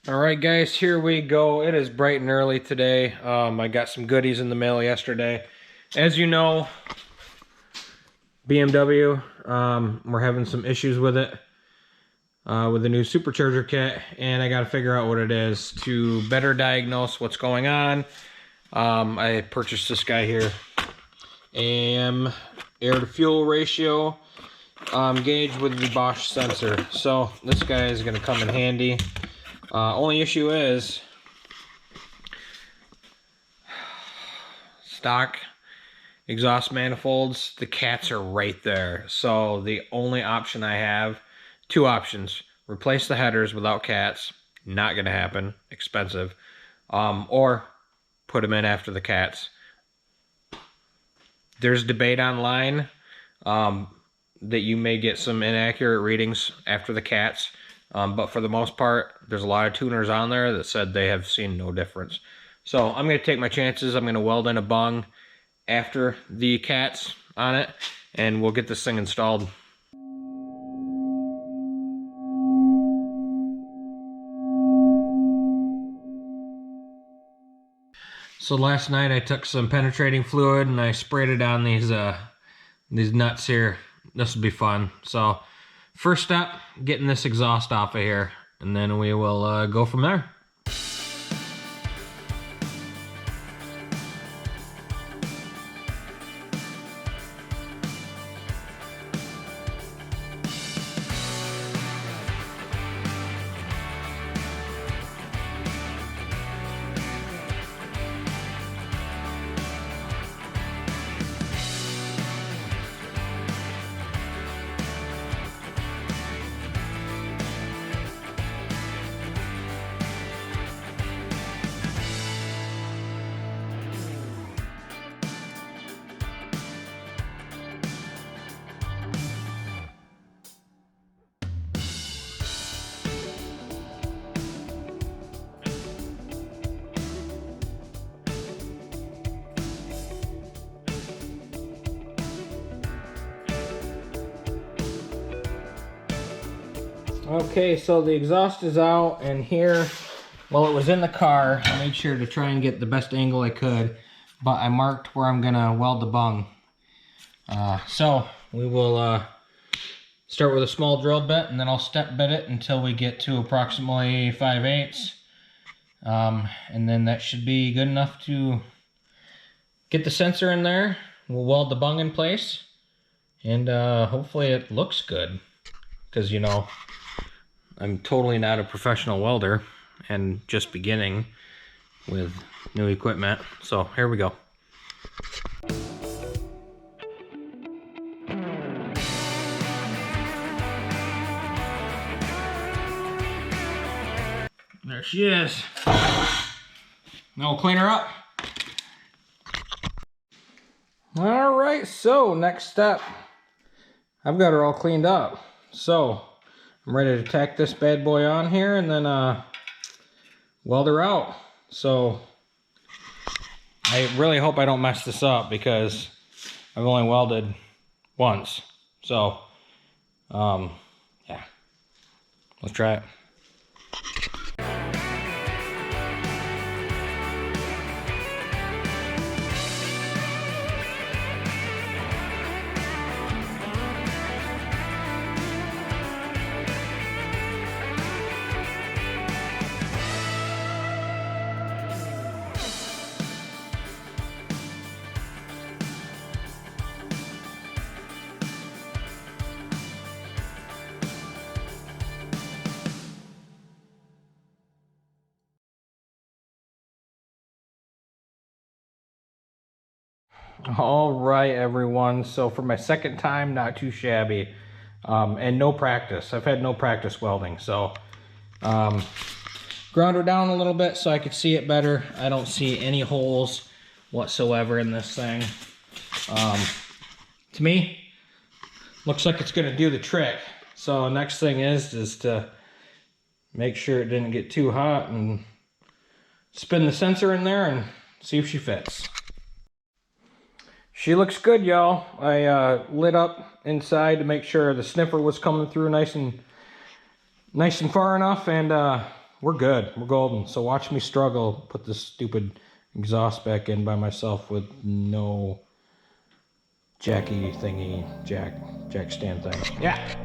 All right, guys, here we go. It is bright and early today. I got some goodies in the mail yesterday. As you know, BMW, we're having some issues with it, with the new supercharger kit, and I got to figure out what it is to better diagnose what's going on. I purchased this guy here, AEM air to fuel ratio gauge with the Bosch sensor. So this guy is going to come in handy. Only issue is stock exhaust manifolds, the cats are right there. So the only option I have, two options: replace the headers without cats, not gonna happen, expensive, or put them in after the cats. There's debate online that you may get some inaccurate readings after the cats. But for the most part, there's a lot of tuners on there that said they have seen no difference. So I'm going to take my chances. I'm going to weld in a bung after the cats on it, and we'll get this thing installed. So last night I took some penetrating fluid and I sprayed it on these nuts here. This will be fun. So first step, getting this exhaust off of here, and then we will go from there. Okay, so the exhaust is out, and here, well, it was in the car. I made sure to try and get the best angle I could, but I marked where I'm gonna weld the bung. So we will start with a small drill bit, and then I'll step bit it until we get to approximately 5/8. And then that should be good enough to get the sensor in there. We'll weld the bung in place, and hopefully it looks good, because you know, I'm totally not a professional welder and just beginning with new equipment. So here we go. There she is. Now we'll clean her up. All right, so next step. I've got her all cleaned up. So I'm ready to tack this bad boy on here and then weld her out. So I really hope I don't mess this up, because I've only welded once. So yeah, let's try it. All right, everyone. So for my second time, not too shabby, and no practice. I've had no practice welding, so ground her down a little bit so I could see it better. I don't see any holes whatsoever in this thing. To me, looks like it's going to do the trick. So next thing is to make sure it didn't get too hot and spin the sensor in there and see if she fits. She looks good, y'all. I lit up inside to make sure the sniffer was coming through nice and far enough, and we're good. We're golden. So watch me struggle, put this stupid exhaust back in by myself with no jack stand thing. Yeah.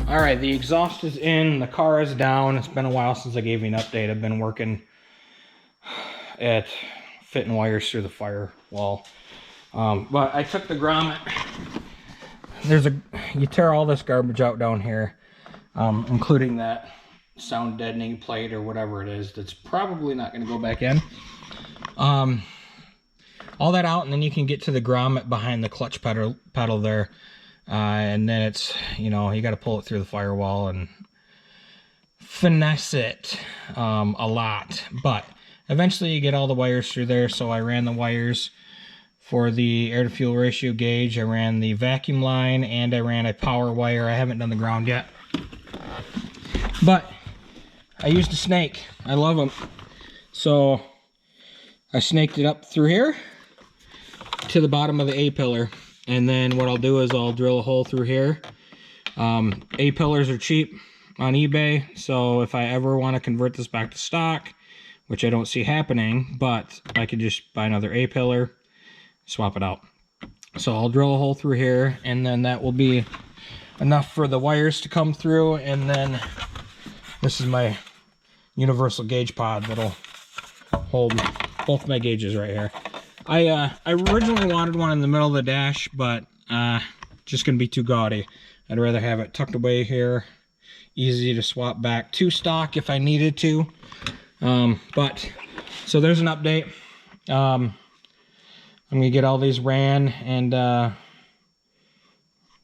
All right, the exhaust is in, the car is down. It's been a while since I gave you an update. I've been working at fitting wires through the firewall. But I took the grommet. You tear all this garbage out down here, including that sound deadening plate or whatever it is that's probably not going to go back in. All that out, and then you can get to the grommet behind the clutch pedal there. And then it's, you got to pull it through the firewall and finesse it a lot. But eventually you get all the wires through there. So I ran the wires for the air to fuel ratio gauge. I ran the vacuum line and I ran a power wire. I haven't done the ground yet. But I used a snake. I love them. So I snaked it up through here to the bottom of the A-pillar. And then what I'll do is I'll drill a hole through here. A-pillars are cheap on eBay, so if I ever want to convert this back to stock, which I don't see happening, but I could just buy another A-pillar, swap it out. So I'll drill a hole through here, and then that will be enough for the wires to come through, and then this is my universal gauge pod that'll hold both my gauges right here. I originally wanted one in the middle of the dash, but just gonna be too gaudy. I'd rather have it tucked away here, easy to swap back to stock if I needed to. But so there's an update. I'm gonna get all these ran and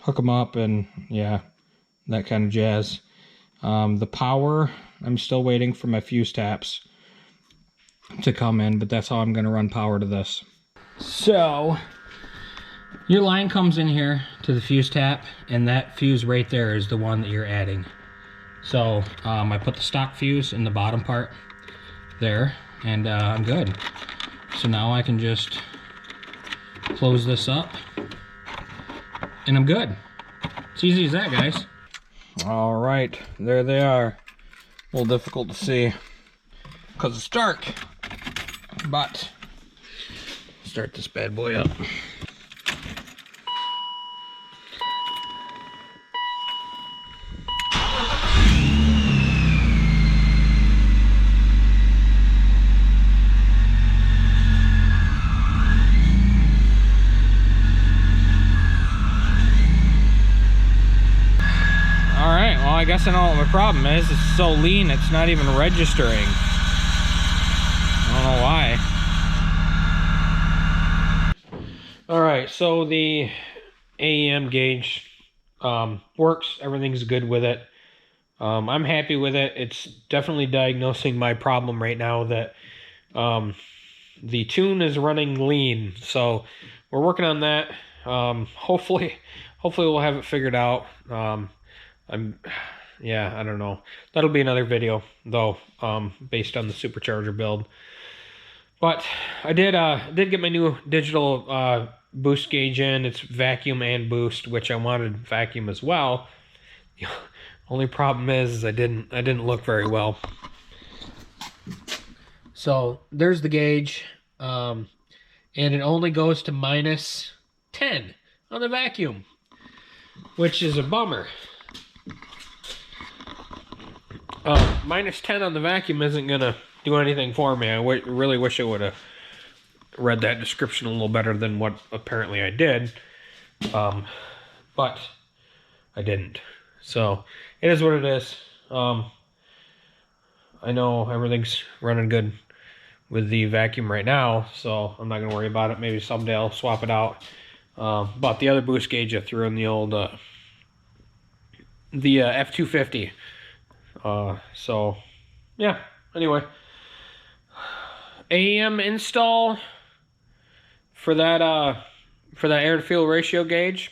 hook them up, and yeah, that kind of jazz. The power, I'm still waiting for my fuse taps to come in, but that's how I'm going to run power to this. So your line comes in here to the fuse tap, and that fuse right there is the one that you're adding. So I put the stock fuse in the bottom part there, and I'm good. So now I can just close this up and I'm good. It's easy as that, guys. All right, there they are. A little difficult to see because it's dark, but start this bad boy up. Alright, well, I guess I know what my problem is. It's so lean, it's not even registering. I don't know why. Alright, so the AEM gauge works. Everything's good with it. I'm happy with it. It's definitely diagnosing my problem right now that the tune is running lean. So we're working on that. Hopefully we'll have it figured out. Yeah, I don't know. That'll be another video though, based on the supercharger build. But I did get my new digital boost gauge in. It's vacuum and boost, which I wanted vacuum as well. The only problem is I didn't look very well. So there's the gauge, and it only goes to -10 on the vacuum, which is a bummer. -10 on the vacuum isn't gonna do anything for me. I really wish I would have read that description a little better than what apparently I did, but I didn't. So it is what it is. I know everything's running good with the vacuum right now, so I'm not gonna worry about it. Maybe someday I'll swap it out. But the other boost gauge I threw in the old F250. So yeah, anyway, AEM install for that air to fuel ratio gauge.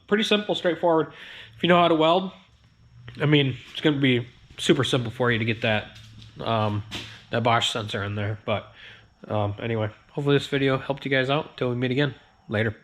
Pretty simple, straightforward. If you know how to weld, I mean, it's gonna be super simple for you to get that that Bosch sensor in there. But anyway, hopefully this video helped you guys out. Till we meet again. Later.